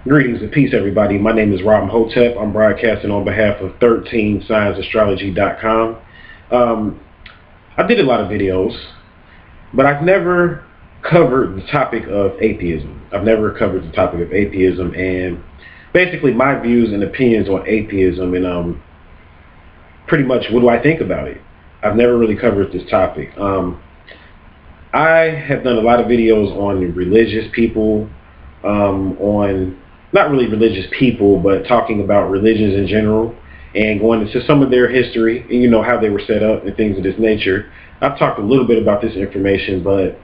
Greetings and peace, everybody. My name is Ra Imhotep. I'm broadcasting on behalf of 13scienceastrology.com. I did a lot of videos, but I've never covered the topic of atheism. I've never covered the topic of atheism and basically my views and opinions on atheism and pretty much what do I think about it. I've never really covered this topic. I have done a lot of videos on religious people, on not really religious people, but talking about religions in general and going into some of their history and, you know, how they were set up and things of this nature. I've talked a little bit about this information, but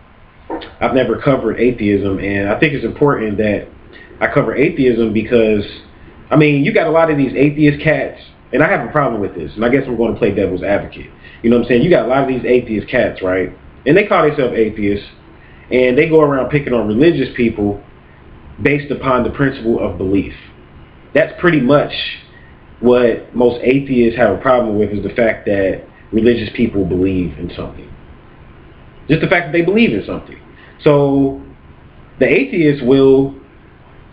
I've never covered atheism, and I think it's important that I cover atheism because, I mean, you got a lot of these atheist cats, and I have a problem with this, and I guess I'm going to play devil's advocate. You know what I'm saying? You got a lot of these atheist cats, right? And they call themselves atheists, and they go around picking on religious people based upon the principle of belief. That's pretty much what most atheists have a problem with, is the fact that religious people believe in something. Just the fact that they believe in something. So the atheists will,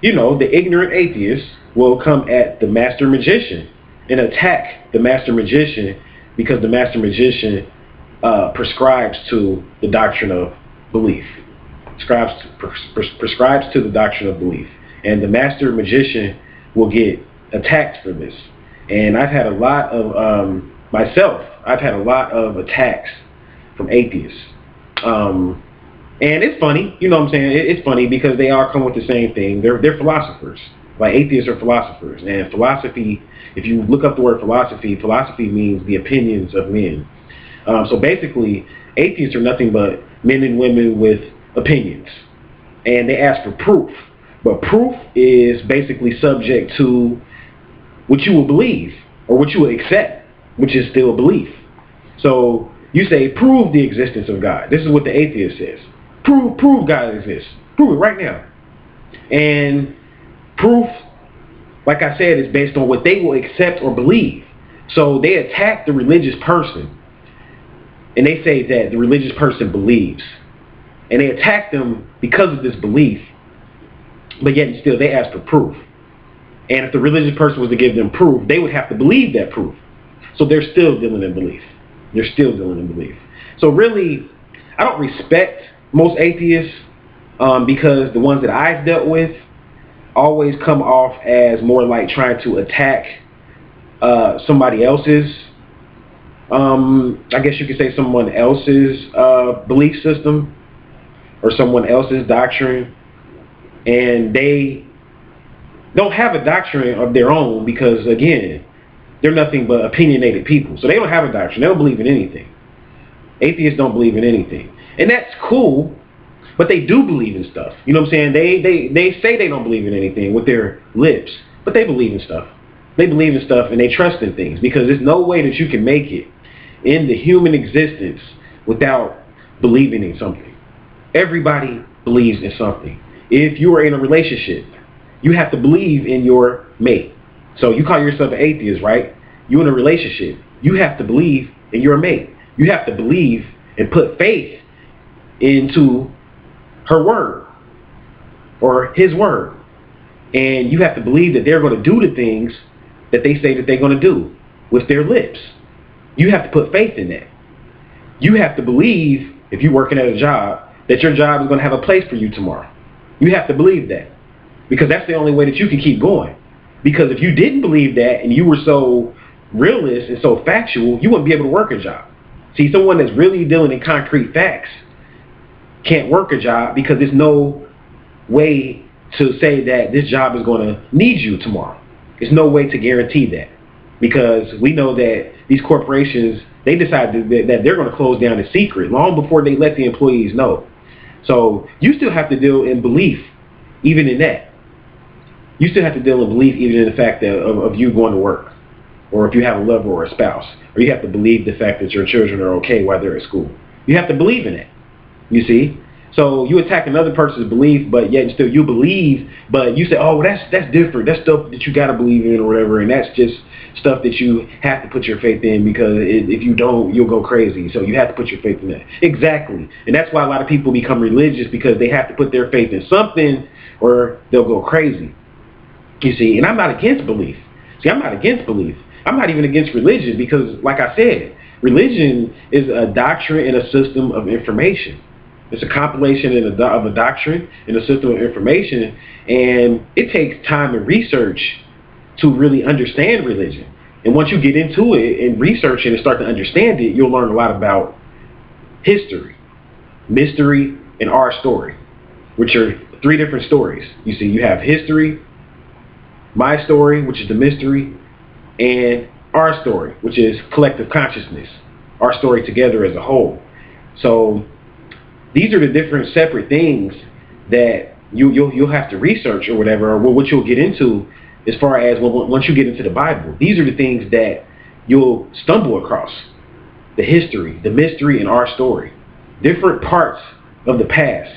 you know, the ignorant atheists will come at the master magician and attack the master magician because the master magician prescribes to the doctrine of belief. Prescribes to the doctrine of belief, and the master magician will get attacked for this. And I've had a lot of I've had a lot of attacks from atheists, and it's funny, you know what I'm saying? It's funny because they all come with the same thing. They're philosophers. Like, atheists are philosophers, and philosophy, if you look up the word philosophy, philosophy means the opinions of men. So basically, atheists are nothing but men and women with opinions, and they ask for proof, but proof is basically subject to what you will believe or what you will accept, which is still a belief. So you say, prove the existence of God. This is what the atheist says. Prove God exists. Prove it right now. And proof, like I said, is based on what they will accept or believe. So they attack the religious person, and they say that the religious person believes. And they attack them because of this belief, but yet still they ask for proof. And if the religious person was to give them proof, they would have to believe that proof. So they're still dealing in belief. They're still dealing in belief. So really, I don't respect most atheists because the ones that I've dealt with always come off as more like trying to attack somebody else's, I guess you could say someone else's belief system, or someone else's doctrine, and they don't have a doctrine of their own because, again, they're nothing but opinionated people. So they don't have a doctrine. They don't believe in anything. Atheists don't believe in anything. And that's cool, but they do believe in stuff. You know what I'm saying? They say they don't believe in anything with their lips, but they believe in stuff. They believe in stuff, and they trust in things, because there's no way that you can make it in the human existence without believing in something. Everybody believes in something. If you are in a relationship, you have to believe in your mate. So you call yourself an atheist, right? You're in a relationship. You have to believe in your mate. You have to believe and put faith into her word or his word. And you have to believe that they're going to do the things that they say that they're going to do with their lips. You have to put faith in that. You have to believe, if you're working at a job, that your job is going to have a place for you tomorrow. You have to believe that, because that's the only way that you can keep going. Because if you didn't believe that and you were so realist and so factual, you wouldn't be able to work a job. See, someone that's really dealing in concrete facts can't work a job, because there's no way to say that this job is going to need you tomorrow. There's no way to guarantee that, because we know that these corporations, they decide that they're going to close down in secret long before they let the employees know. So you still have to deal in belief, even in that. You still have to deal in belief, even in the fact that of you going to work, or if you have a lover or a spouse, or you have to believe the fact that your children are okay while they're at school. You have to believe in it. You see? So you attack another person's belief, but yet still you believe, but you say, oh, that's different. That's stuff that you got to believe in or whatever, and that's just stuff that you have to put your faith in, because if you don't, you'll go crazy. So you have to put your faith in that. Exactly. And that's why a lot of people become religious, because they have to put their faith in something or they'll go crazy. You see, and I'm not against belief. See, I'm not against belief. I'm not even against religion because, like I said, religion is a doctrine and a system of information. It's a compilation of a doctrine and a system of information, and it takes time and research to really understand religion. And once you get into it and research it and start to understand it, you'll learn a lot about history, mystery, and our story, which are three different stories. You see, you have history, my story, which is the mystery, and our story, which is collective consciousness, our story together as a whole. So these are the different separate things that you'll have to research or whatever, or what you'll get into as far as once you get into the Bible. These are the things that you'll stumble across: the history, the mystery, and our story. Different parts of the past.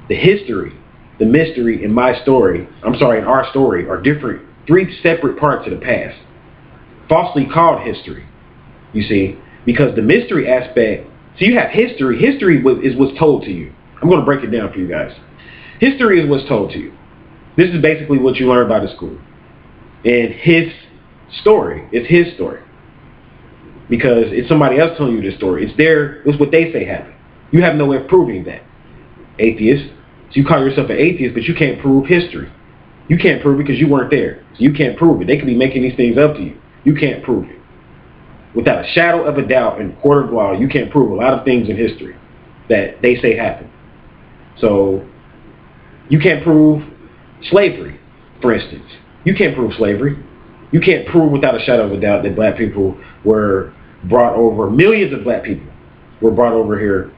The history, the mystery, and my story, and our story are different, three separate parts of the past, falsely called history, you see, because the mystery aspect, so you have history. History is what's told to you. I'm going to break it down for you guys. History is what's told to you. This is basically what you learn about in school. And his story is his story, because it's somebody else telling you this story. It's what they say happened. You have no way of proving that. Atheist. So you call yourself an atheist, but you can't prove history. You can't prove it because you weren't there. So you can't prove it. They could be making these things up to you. You can't prove it. Without a shadow of a doubt in the court of law, you can't prove a lot of things in history that they say happened. So you can't prove slavery, for instance. You can't prove slavery. You can't prove without a shadow of a doubt that black people were brought over, millions of black people were brought over here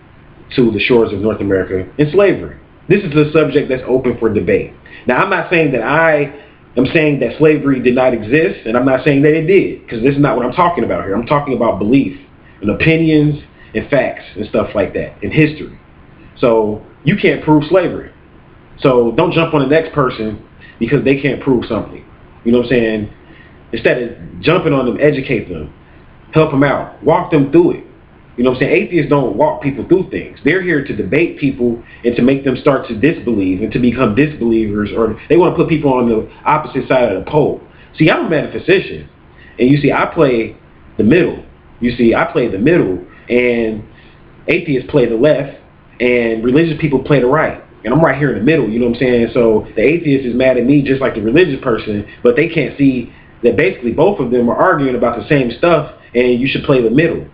to the shores of North America in slavery. This is a subject that's open for debate. Now, I'm not saying that I'm saying that slavery did not exist, and I'm not saying that it did, because this is not what I'm talking about here. I'm talking about belief and opinions and facts and stuff like that in history. So you can't prove slavery. So don't jump on the next person because they can't prove something. You know what I'm saying? Instead of jumping on them, educate them, help them out, walk them through it. You know what I'm saying? Atheists don't walk people through things. They're here to debate people and to make them start to disbelieve and to become disbelievers, or they want to put people on the opposite side of the pole. See, I'm a metaphysician, and you see, I play the middle. You see, I play the middle, and atheists play the left, and religious people play the right. And I'm right here in the middle, you know what I'm saying? So the atheist is mad at me just like the religious person, but they can't see that basically both of them are arguing about the same stuff, and you should play the middle.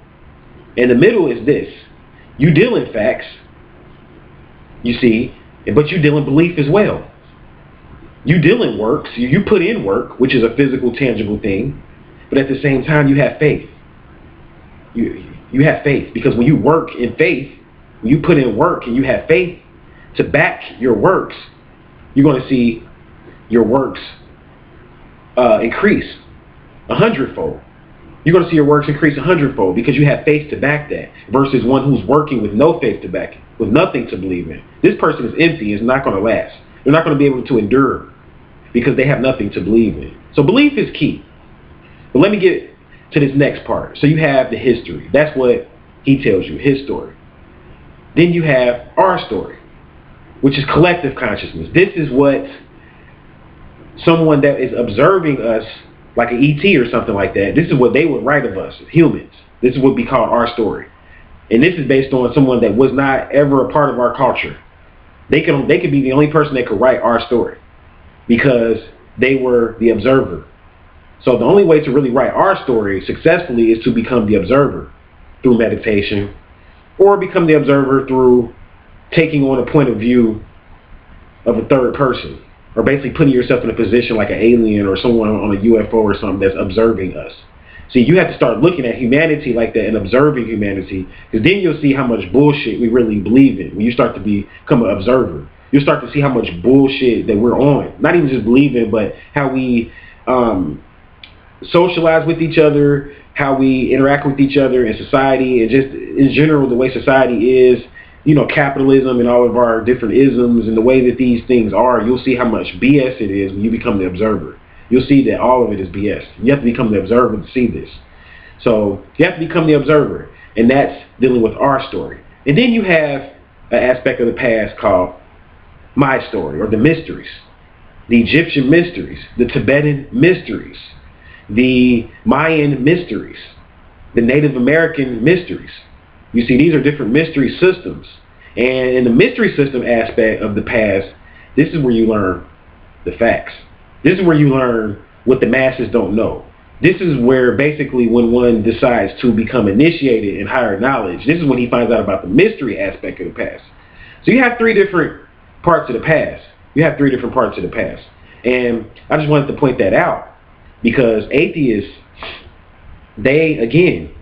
And the middle is this: you deal in facts, you see, but you deal in belief as well. You deal in works, you put in work, which is a physical, tangible thing, but at the same time you have faith. You have faith, because when you work in faith, when you put in work and you have faith to back your works, you're going to see your works increase 100-fold. You're going to see your works increase 100-fold because you have faith to back that, versus one who's working with no faith to back it, with nothing to believe in. This person is empty. It's not going to last. They're not going to be able to endure because they have nothing to believe in. So belief is key. But let me get to this next part. So you have the history. That's what he tells you, his story. Then you have our story, which is collective consciousness. This is what someone that is observing us, like an ET or something like that, this is what they would write of us, humans. This is what would be called our story. And this is based on someone that was not ever a part of our culture. They could be the only person that could write our story because they were the observer. So the only way to really write our story successfully is to become the observer through meditation, or become the observer through taking on a point of view of a third person, or basically putting yourself in a position like an alien or someone on a UFO or something that's observing us. See, you have to start looking at humanity like that and observing humanity, because then you'll see how much bullshit we really believe in. When you start to become an observer, you'll start to see how much bullshit that we're on. Not even just believing, but how we socialize with each other, how we interact with each other in society, and just in general the way society is. You know, capitalism and all of our different isms and the way that these things are, you'll see how much BS it is when you become the observer. You'll see that all of it is BS. You have to become the observer to see this. So you have to become the observer, and that's dealing with our story. And then you have an aspect of the past called my story, or the mysteries. the Egyptian mysteries, the Tibetan mysteries, the Mayan mysteries, the Native American mysteries. You see, these are different mystery systems. And in the mystery system aspect of the past, this is where you learn the facts. This is where you learn what the masses don't know. This is where basically when one decides to become initiated in higher knowledge, this is when he finds out about the mystery aspect of the past. So you have three different parts of the past. You have three different parts of the past. And I just wanted to point that out because atheists, they, again,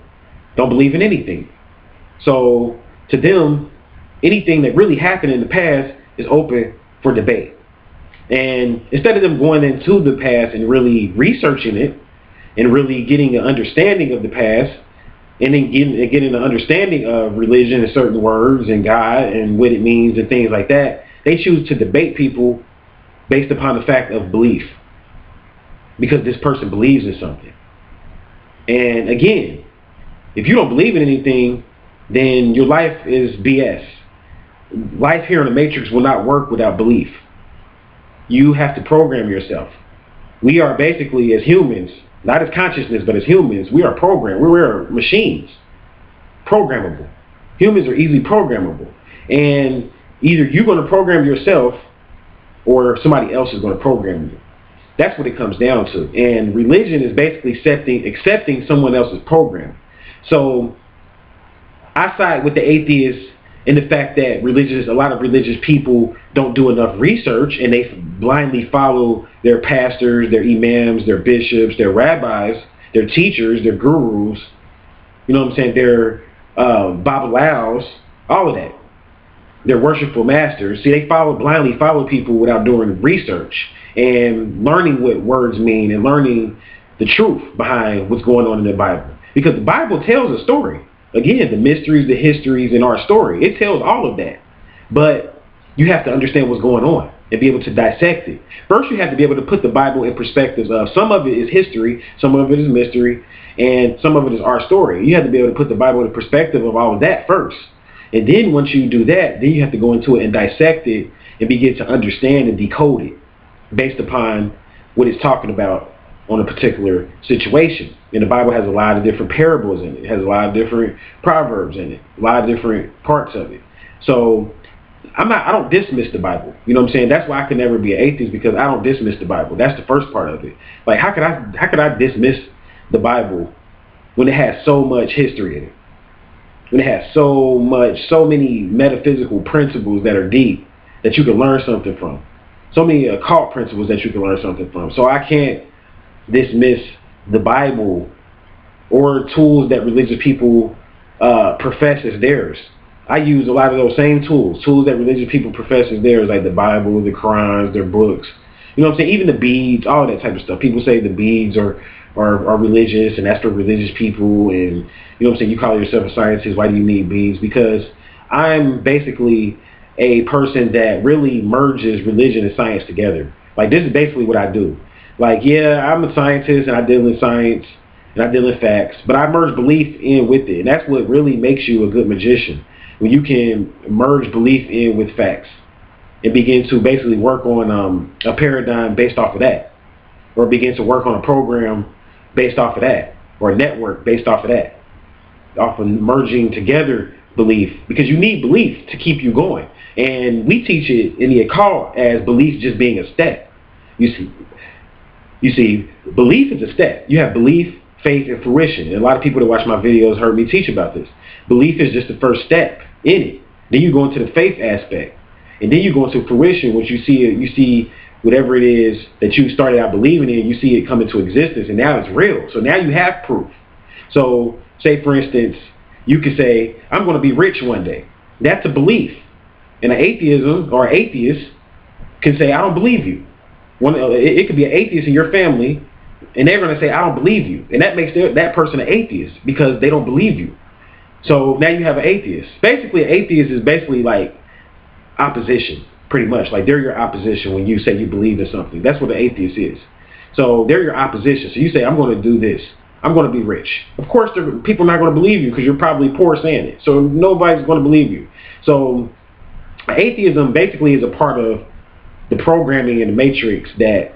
don't believe in anything. So to them, anything that really happened in the past is open for debate. And instead of them going into the past and really researching it and really getting an understanding of the past and then getting an understanding of religion and certain words and God and what it means and things like that, they choose to debate people based upon the fact of belief because this person believes in something. And again, if you don't believe in anything, then your life is BS. Life here in the Matrix will not work without belief. You have to program yourself. We are basically, as humans, not as consciousness, but as humans, we are programmed. We're machines. Programmable. Humans are easily programmable. And either you're going to program yourself or somebody else is going to program you. That's what it comes down to. And religion is basically accepting someone else's program. So I side with the atheists in the fact that a lot of religious people don't do enough research and they blindly follow their pastors, their imams, their bishops, their rabbis, their teachers, their gurus, you know what I'm saying, their babalaos, all of that. Their worshipful masters. See, they blindly follow people without doing research and learning what words mean and learning the truth behind what's going on in the Bible. Because the Bible tells a story. Again, the mysteries, the histories, and our story. It tells all of that. But you have to understand what's going on and be able to dissect it. First, you have to be able to put the Bible in perspectives of some of it is history, some of it is mystery, and some of it is our story. You have to be able to put the Bible in perspective of all of that first. And then once you do that, then you have to go into it and dissect it and begin to understand and decode it based upon what it's talking about on a particular situation. And the Bible has a lot of different parables in it. It has a lot of different proverbs in it, a lot of different parts of it. So I don't dismiss the Bible. You know what I'm saying? That's why I can never be an atheist, because I don't dismiss the Bible. That's the first part of it. Like, how could I dismiss the Bible when it has so much history in it? When it has so many metaphysical principles that are deep that you can learn something from. So many occult principles that you can learn something from. So I can't dismiss the Bible or tools that religious people profess as theirs. I use a lot of those same tools that religious people profess as theirs, like the Bible, the Qurans, their books. You know what I'm saying? Even the beads, all that type of stuff. People say the beads are religious, and that's for religious people, and you know what I'm saying, you call yourself a scientist, why do you need beads? Because I'm basically a person that really merges religion and science together. Like, this is basically what I do. Like, yeah, I'm a scientist and I deal in science and I deal in facts, but I merge belief in with it. And that's what really makes you a good magician, when you can merge belief in with facts and begin to basically work on a paradigm based off of that, or begin to work on a program based off of that, or a network based off of that, off of merging together belief, because you need belief to keep you going. And we teach it in the occult as belief just being a step. You see, belief is a step. You have belief, faith, and fruition. And a lot of people that watch my videos heard me teach about this. Belief is just the first step in it. Then you go into the faith aspect. And then you go into fruition, which you see whatever it is that you started out believing in, you see it come into existence, and now it's real. So now you have proof. So say, for instance, you could say, I'm going to be rich one day. That's a belief. And an atheist can say, I don't believe you. It could be an atheist in your family, and they're going to say, I don't believe you. And that makes that person an atheist, because they don't believe you. So now you have an atheist. Basically, an atheist is basically like opposition, pretty much. Like, they're your opposition when you say you believe in something. That's what an atheist is. So they're your opposition. So you say, I'm going to do this. I'm going to be rich. Of course, people are not going to believe you, because you're probably poor saying it. So nobody's going to believe you. So atheism basically is a part of the programming in the matrix that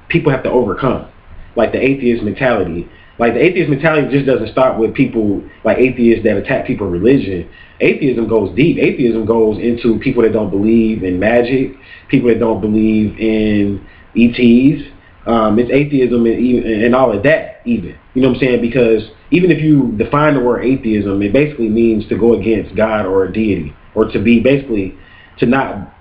people have to overcome, like the atheist mentality. Like the atheist mentality just doesn't stop with people like atheists that attack people's religion. Atheism goes deep. Atheism goes into people that don't believe in magic, people that don't believe in ETs. It's atheism and all of that even. You know what I'm saying? Because even if you define the word atheism, it basically means to go against God or a deity, or to be basically to not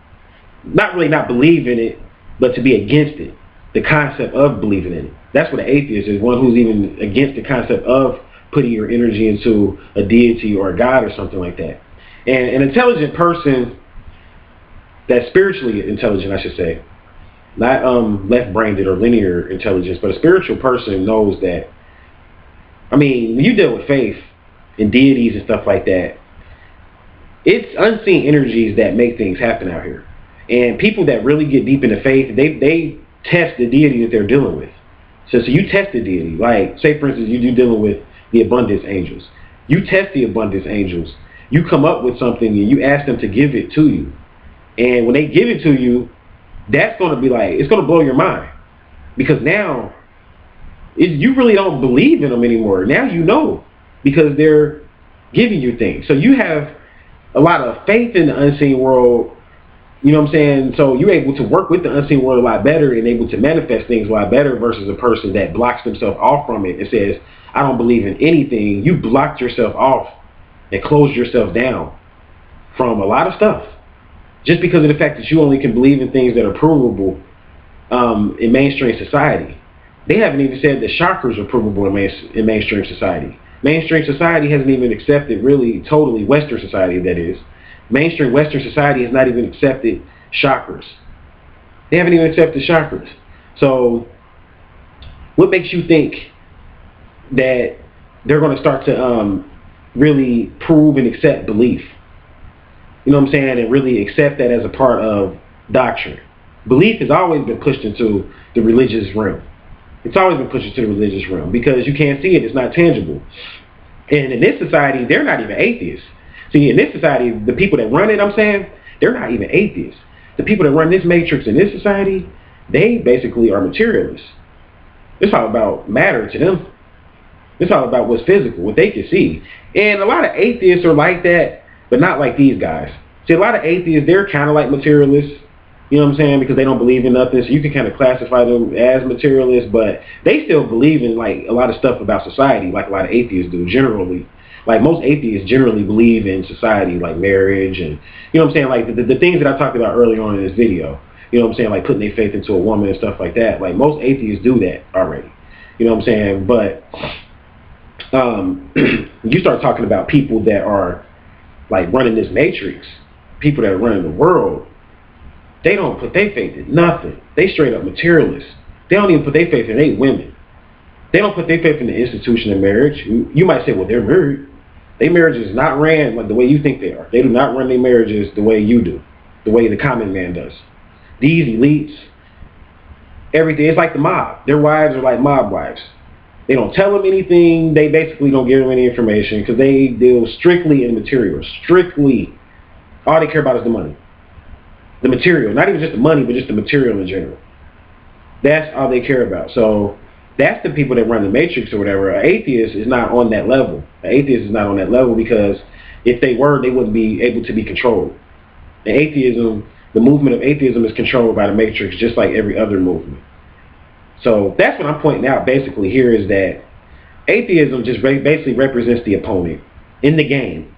really not believe in it, but to be against it. The concept of believing in it. That's what an atheist is, one who's even against the concept of putting your energy into a deity or a God or something like that. And an intelligent person, that's spiritually intelligent, I should say, not left-brained or linear intelligence, but a spiritual person knows that, I mean, when you deal with faith and deities and stuff like that, it's unseen energies that make things happen out here. And people that really get deep into faith, they test the deity that they're dealing with. So you test the deity. Like, say for instance, you're dealing with the abundance angels. You test the abundance angels. You come up with something and you ask them to give it to you. And when they give it to you, that's going to be like, it's going to blow your mind. Because now, you really don't believe in them anymore. Now you know. Because they're giving you things. So you have a lot of faith in the unseen world. You know what I'm saying? So you're able to work with the unseen world a lot better and able to manifest things a lot better versus a person that blocks themselves off from it and says, I don't believe in anything. You blocked yourself off and closed yourself down from a lot of stuff. Just because of the fact that you only can believe in things that are provable in mainstream society. They haven't even said that chakras are provable in mainstream society. Mainstream society hasn't even accepted really totally Western society, that is. Mainstream Western society has not even accepted chakras. They haven't even accepted chakras. So what makes you think that they're going to start to really prove and accept belief? You know what I'm saying? And really accept that as a part of doctrine. Belief has always been pushed into the religious realm. It's always been pushed into the religious realm because you can't see it. It's not tangible. And in this society, they're not even atheists. See, in this society, the people that run it, I'm saying, they're not even atheists. The people that run this matrix in this society, they basically are materialists. It's all about matter to them. It's all about what's physical, what they can see. And a lot of atheists are like that, but not like these guys. See, a lot of atheists, they're kind of like materialists. You know what I'm saying? Because they don't believe in nothing. So you can kind of classify them as materialists, but they still believe in like a lot of stuff about society, like a lot of atheists do generally. Like most atheists generally believe in society, like marriage and, you know what I'm saying, like the things that I talked about earlier on in this video. You know what I'm saying, like putting their faith into a woman and stuff like that. Like most atheists do that already. You know what I'm saying? But you start talking about people that are like running this matrix, people that are running the world, they don't put their faith in nothing. They straight up materialists. They don't even put their faith in their women. They don't put their faith in the institution of marriage. You might say, well, they're married. Their marriage is not ran like the way you think they are. They do not run their marriages the way you do, the way the common man does. These elites, everything, it's like the mob. Their wives are like mob wives. They don't tell them anything. They basically don't give them any information because they deal strictly in material. Strictly. All they care about is the money. The material. Not even just the money, but just the material in general. That's all they care about. So that's the people that run the matrix or whatever. An atheist is not on that level. An atheist is not on that level because if they were, they wouldn't be able to be controlled. And atheism, the movement of atheism is controlled by the matrix just like every other movement. So that's what I'm pointing out basically here is that atheism just basically represents the opponent in the game.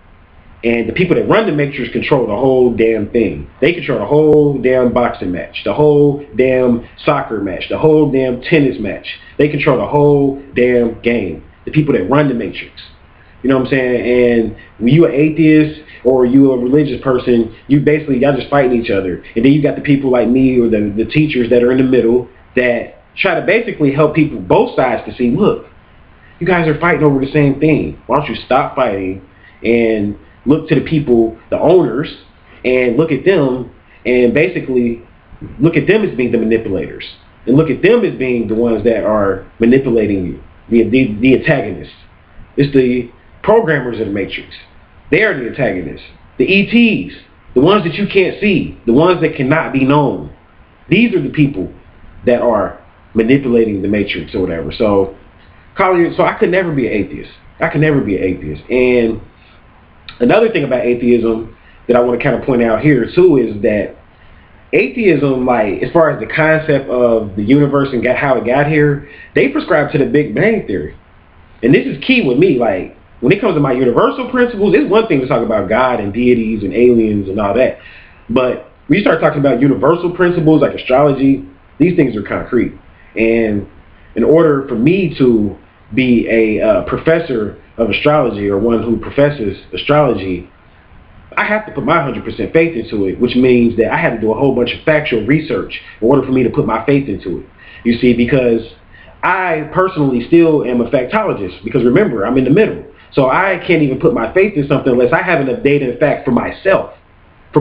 And the people that run the matrix control the whole damn thing. They control the whole damn boxing match, the whole damn soccer match, the whole damn tennis match. They control the whole damn game. The people that run the matrix. You know what I'm saying? And when you an atheist or you a religious person, y'all just fighting each other. And then you got the people like me or the teachers that are in the middle that try to basically help people, both sides, to see, look, you guys are fighting over the same thing. Why don't you stop fighting and look to the people, the owners, and look at them and basically look at them as being the manipulators. And look at them as being the ones that are manipulating you, the antagonists. It's the programmers of the Matrix. They are the antagonists. The ETs, the ones that you can't see, the ones that cannot be known. These are the people that are manipulating the matrix or whatever. So, so I could never be an atheist. I could never be an atheist. And another thing about atheism that I want to kind of point out here too is that atheism, like as far as the concept of the universe and how it got here, they prescribe to the Big Bang Theory. And this is key with me. Like when it comes to my universal principles, it's one thing to talk about God and deities and aliens and all that. But when you start talking about universal principles like astrology, these things are concrete. And in order for me to be a professor of astrology or one who professes astrology, I have to put my 100% faith into it, which means that I have to do a whole bunch of factual research in order for me to put my faith into it. You see, because I personally still am a factologist, because remember, I'm in the middle. So I can't even put my faith in something unless I have enough data and fact for myself. You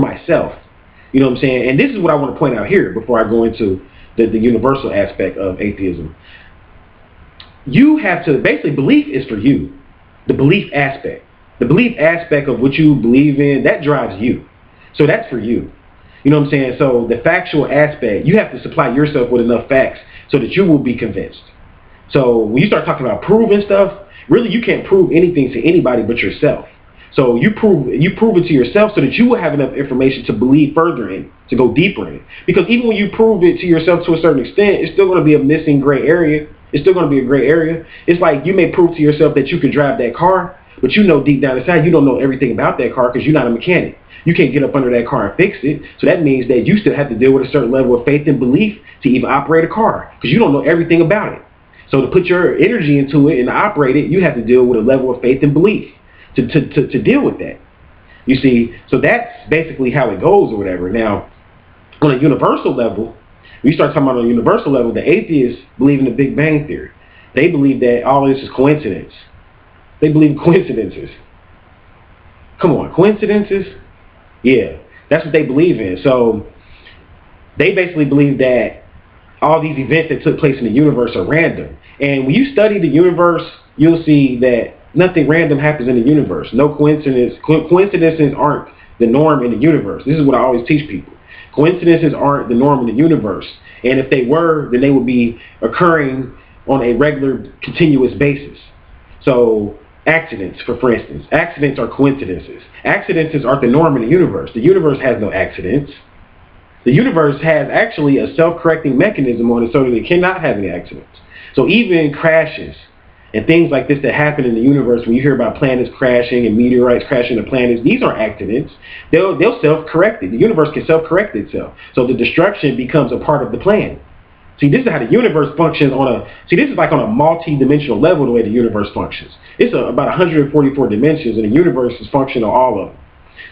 know what I'm saying? And this is what I want to point out here before I go into the universal aspect of atheism. You have to, basically, belief is for you. The belief aspect. The belief aspect of what you believe in, that drives you. So that's for you. You know what I'm saying? So the factual aspect, you have to supply yourself with enough facts so that you will be convinced. So when you start talking about proving stuff, really you can't prove anything to anybody but yourself. So you prove it to yourself so that you will have enough information to believe further in, to go deeper in. Because even when you prove it to yourself to a certain extent, it's still going to be a missing gray area. It's still going to be a gray area. It's like you may prove to yourself that you can drive that car, but you know deep down inside you don't know everything about that car because you're not a mechanic. You can't get up under that car and fix it. So that means that you still have to deal with a certain level of faith and belief to even operate a car because you don't know everything about it. So to put your energy into it and operate it, you have to deal with a level of faith and belief to deal with that. You see, so that's basically how it goes or whatever. Now, on a universal level, when you start talking about on a universal level, the atheists believe in the Big Bang Theory. They believe that all this is coincidence. They believe coincidences. Come on, coincidences? Yeah, that's what they believe in. So they basically believe that all these events that took place in the universe are random. And when you study the universe, you'll see that nothing random happens in the universe. No coincidence. Coincidences aren't the norm in the universe. This is what I always teach people. Coincidences aren't the norm in the universe. And if they were, then they would be occurring on a regular, continuous basis. So accidents, for instance. Accidents are coincidences. Accidents aren't the norm in the universe. The universe has no accidents. The universe has actually a self-correcting mechanism on it so that it cannot have any accidents. So even crashes and things like this that happen in the universe, when you hear about planets crashing and meteorites crashing into planets, these aren't accidents. They'll self-correct it. The universe can self-correct itself. So the destruction becomes a part of the plan. See, this is how the universe functions this is like on a multi-dimensional level the way the universe functions. It's about 144 dimensions and the universe is functioning on all of them.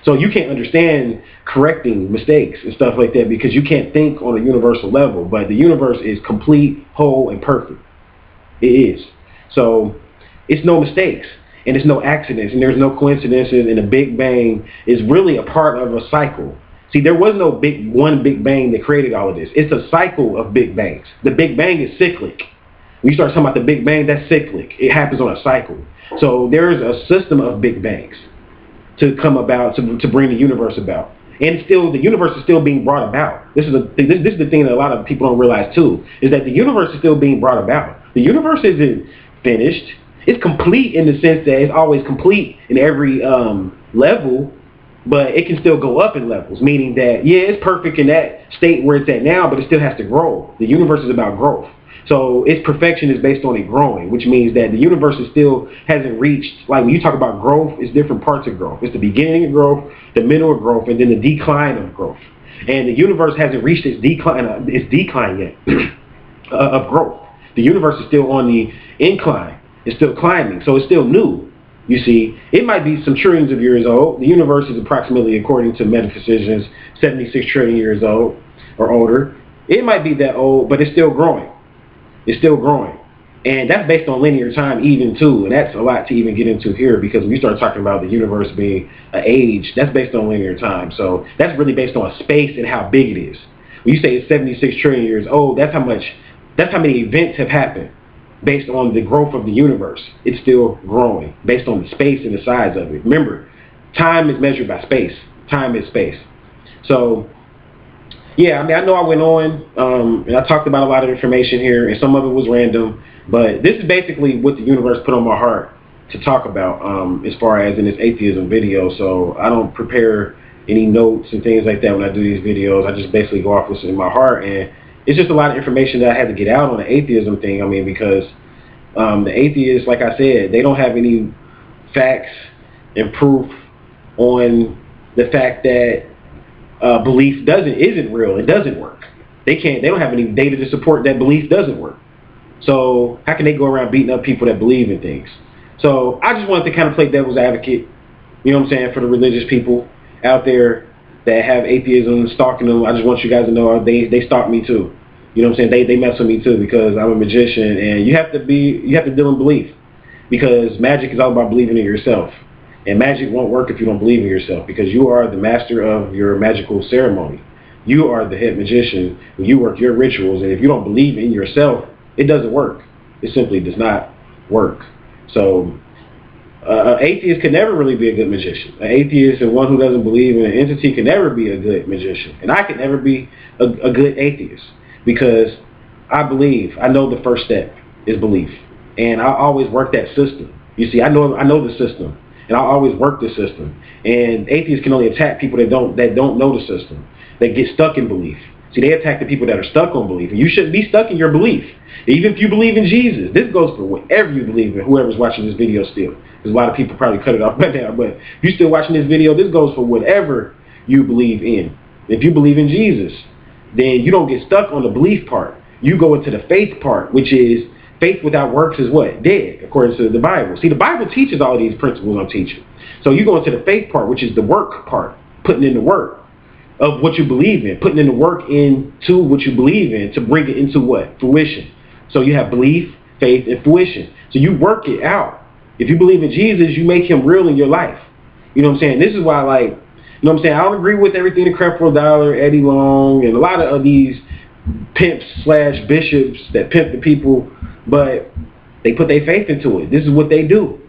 So you can't understand correcting mistakes and stuff like that because you can't think on a universal level. But the universe is complete, whole, and perfect. It is. So it's no mistakes and it's no accidents and there's no coincidences, and the Big Bang is really a part of a cycle. See, there was no one Big Bang that created all of this. It's a cycle of Big Bangs. The Big Bang is cyclic. When you start talking about the Big Bang, that's cyclic. It happens on a cycle. So there's a system of Big Bangs to come about, to bring the universe about. And still, the universe is still being brought about. This is the thing that a lot of people don't realize too, is that the universe is still being brought about. The universe isn't finished. It's complete in the sense that it's always complete in every level, but it can still go up in levels, meaning that, yeah, it's perfect in that state where it's at now, but it still has to grow. The universe is about growth. So its perfection is based on it growing, which means that the universe is still hasn't reached, like when you talk about growth, it's different parts of growth. It's the beginning of growth, the middle of growth, and then the decline of growth. And the universe hasn't reached its decline yet of growth. The universe is still on the incline. It's still climbing, so it's still new. You see, it might be some trillions of years old. The universe is approximately, according to metaphysicians, 76 trillion years old or older. It might be that old, but it's still growing. It's still growing. And that's based on linear time even too. And that's a lot to even get into here, because when you start talking about the universe being an age, that's based on linear time. So that's really based on space and how big it is. When you say it's 76 trillion years old, that's how many events have happened. Based on the growth of the universe, it's still growing based on the space and the size of it. Remember, time is measured by space. Time is space. So Yeah, I mean, I know I went on, and I talked about a lot of information here, and some of it was random, but this is basically what the universe put on my heart to talk about, as far as in this atheism video. So I don't prepare any notes and things like that when I do these videos. I just basically go off what's in my heart, and it's just a lot of information that I had to get out on the atheism thing. I mean, because the atheists, like I said, they don't have any facts and proof on the fact that belief isn't real. It doesn't work. They don't have any data to support that belief doesn't work. So how can they go around beating up people that believe in things? So I just wanted to kind of play devil's advocate, you know what I'm saying, for the religious people out there that have atheism stalking them. I just want you guys to know they stalk me too. You know what I'm saying? They mess with me too, because I'm a magician, and you have to deal in belief, because magic is all about believing in yourself. And magic won't work if you don't believe in yourself, because you are the master of your magical ceremony. You are the head magician when you work your rituals, and if you don't believe in yourself, it doesn't work. It simply does not work. So an atheist can never really be a good magician. An atheist and one who doesn't believe in an entity can never be a good magician. And I can never be a good atheist, because I believe. I know the first step is belief. And I always work that system. You see, I know the system. And I always work the system. And atheists can only attack people that don't know the system, that get stuck in belief. See, they attack the people that are stuck on belief. And you shouldn't be stuck in your belief. Even if you believe in Jesus. This goes for whatever you believe in, whoever's watching this video still. Because a lot of people probably cut it off by now. But if you're still watching this video, this goes for whatever you believe in. If you believe in Jesus, then you don't get stuck on the belief part. You go into the faith part, which is faith without works is what? Dead, according to the Bible. See, the Bible teaches all of these principles I'm teaching. So you go into the faith part, which is the work part, putting in the work of what you believe in, putting in the work into what you believe in to bring it into what? Fruition. So you have belief, faith, and fruition. So you work it out. If you believe in Jesus, you make him real in your life. You know what I'm saying? This is why, like, you know what I'm saying, I don't agree with everything that Creflo Dollar, Eddie Long, and a lot of these pimps / bishops that pimp the people, but they put their faith into it. This is what they do.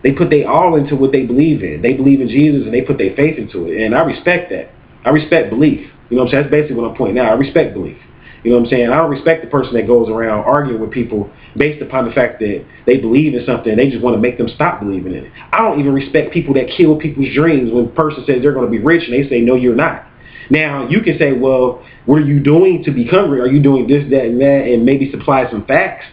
They put their all into what they believe in. They believe in Jesus, and they put their faith into it. And I respect that. I respect belief. You know what I'm saying? That's basically what I'm pointing out. I respect belief. You know what I'm saying? I don't respect the person that goes around arguing with people based upon the fact that they believe in something and they just want to make them stop believing in it. I don't even respect people that kill people's dreams when a person says they're going to be rich and they say, no, you're not. Now, you can say, well, what are you doing to become rich? Are you doing this, that, and that, and maybe supply some facts?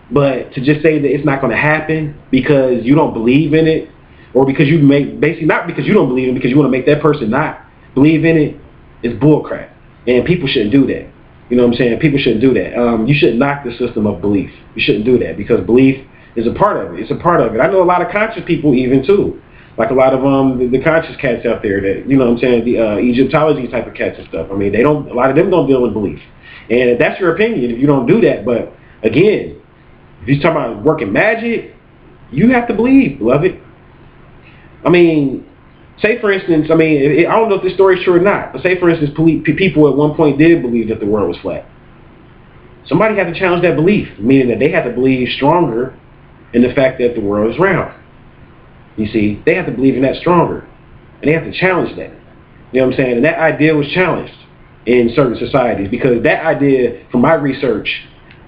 But to just say that it's not going to happen because you don't believe in it, or because you basically not because you don't believe in it, because you want to make that person not believe in it, is bullcrap. And people shouldn't do that. You know what I'm saying? People shouldn't do that. You shouldn't knock the system of belief. You shouldn't do that, because belief is a part of it. It's a part of it. I know a lot of conscious people even too. Like a lot of the conscious cats out there that, you know what I'm saying, the Egyptology type of cats and stuff. I mean, a lot of them don't deal with belief. And that's your opinion if you don't do that. But again, if you're talking about working magic, you have to believe, beloved. I mean, say for instance, I don't know if this story is true or not, but say for instance, people at one point did believe that the world was flat. Somebody had to challenge that belief, meaning that they had to believe stronger in the fact that the world is round. You see, they have to believe in that stronger, and they have to challenge that. You know what I'm saying? And that idea was challenged in certain societies, because that idea, from my research,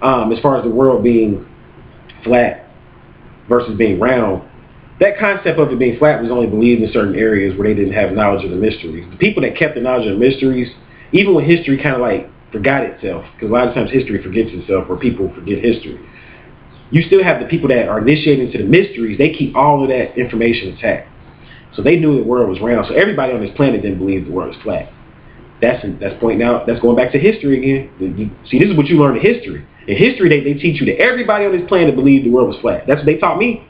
as far as the world being flat versus being round, that concept of it being flat was only believed in certain areas where they didn't have knowledge of the mysteries. The people that kept the knowledge of the mysteries, even when history kind of like forgot itself, because a lot of times history forgets itself, or people forget history, you still have the people that are initiated into the mysteries. They keep all of that information intact. So they knew the world was round. So everybody on this planet didn't believe the world was flat. That's pointing out, that's going back to history again. See, this is what you learn in history. In history, they teach you that everybody on this planet believed the world was flat. That's what they taught me.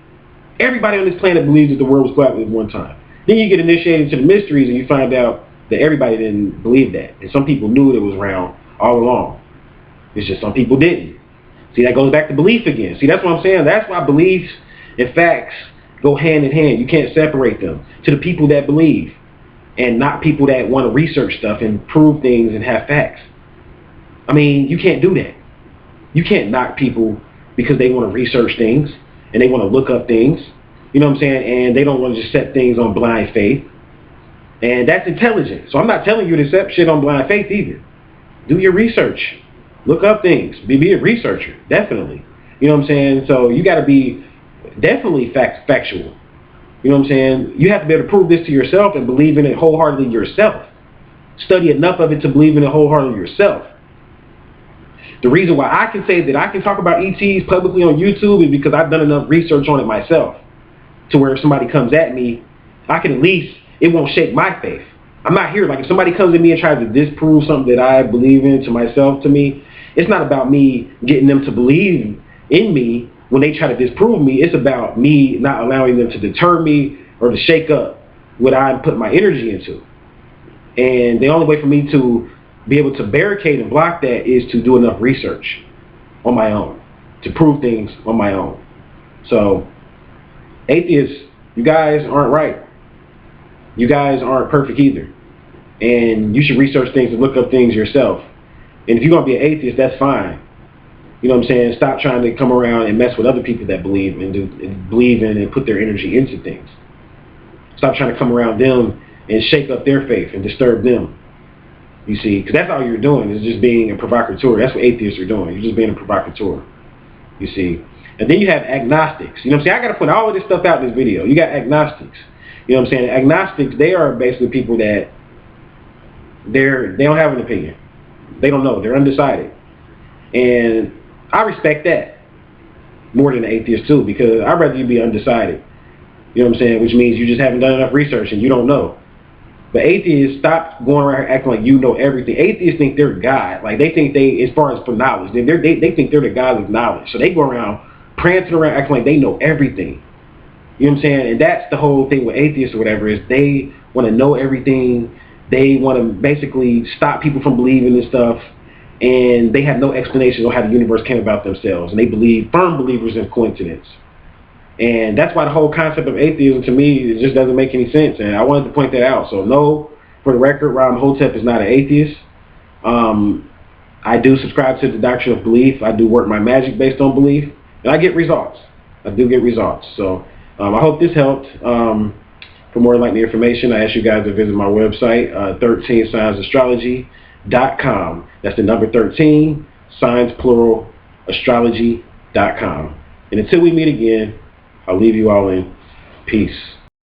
Everybody on this planet believed that the world was flat at one time. Then you get initiated into the mysteries and you find out that everybody didn't believe that. And some people knew it was round all along. It's just some people didn't. See, that goes back to belief again. See, that's what I'm saying. That's why beliefs and facts go hand in hand. You can't separate them. To the people that believe, and not people that want to research stuff and prove things and have facts. I mean, you can't do that. You can't knock people because they want to research things and they want to look up things. You know what I'm saying? And they don't want to just set things on blind faith. And that's intelligent. So I'm not telling you to accept shit on blind faith either. Do your research. Look up things. Be a researcher, definitely. You know what I'm saying? So you got to be definitely factual. You know what I'm saying? You have to be able to prove this to yourself and believe in it wholeheartedly yourself. Study enough of it to believe in it wholeheartedly yourself. The reason why I can say that I can talk about ETs publicly on YouTube is because I've done enough research on it myself to where if somebody comes at me, I can at least, it won't shake my faith. I'm not here, like if somebody comes at me and tries to disprove something that I believe in to myself, to me, it's not about me getting them to believe in me when they try to disprove me. It's about me not allowing them to deter me or to shake up what I put my energy into. And the only way for me to be able to barricade and block that is to do enough research on my own, to prove things on my own. So, atheists, you guys aren't right. You guys aren't perfect either. And you should research things and look up things yourself. And if you're going to be an atheist, that's fine. You know what I'm saying? Stop trying to come around and mess with other people that believe in and put their energy into things. Stop trying to come around them and shake up their faith and disturb them. You see, because that's all you're doing is just being a provocateur. That's what atheists are doing. You're just being a provocateur. You see. And then you have agnostics. You know what I'm saying? I got to put all of this stuff out in this video. You got agnostics. You know what I'm saying? Agnostics, they are basically people that they don't have an opinion. They don't know. They're undecided. And I respect that more than the atheist too, because I'd rather you be undecided. You know what I'm saying? Which means you just haven't done enough research and you don't know. But atheists, stop going around acting like you know everything. Atheists think they're God. Like they think as far as for knowledge, they think they're the God of knowledge. So they go around prancing around acting like they know everything. You know what I'm saying? And that's the whole thing with atheists or whatever, is they want to know everything. They want to basically stop people from believing this stuff. And they have no explanation on how the universe came about themselves. And they firm believers in coincidence. And that's why the whole concept of atheism to me, it just doesn't make any sense. And I wanted to point that out. So no, for the record, Ra Imhotep is not an atheist. I do subscribe to the doctrine of belief. I do work my magic based on belief. And I get results. I do get results. So I hope this helped. For more enlightening information, I ask you guys to visit my website, 13signsastrology.com. That's the number 13, signs plural, astrology.com. And until we meet again, I'll leave you all in peace.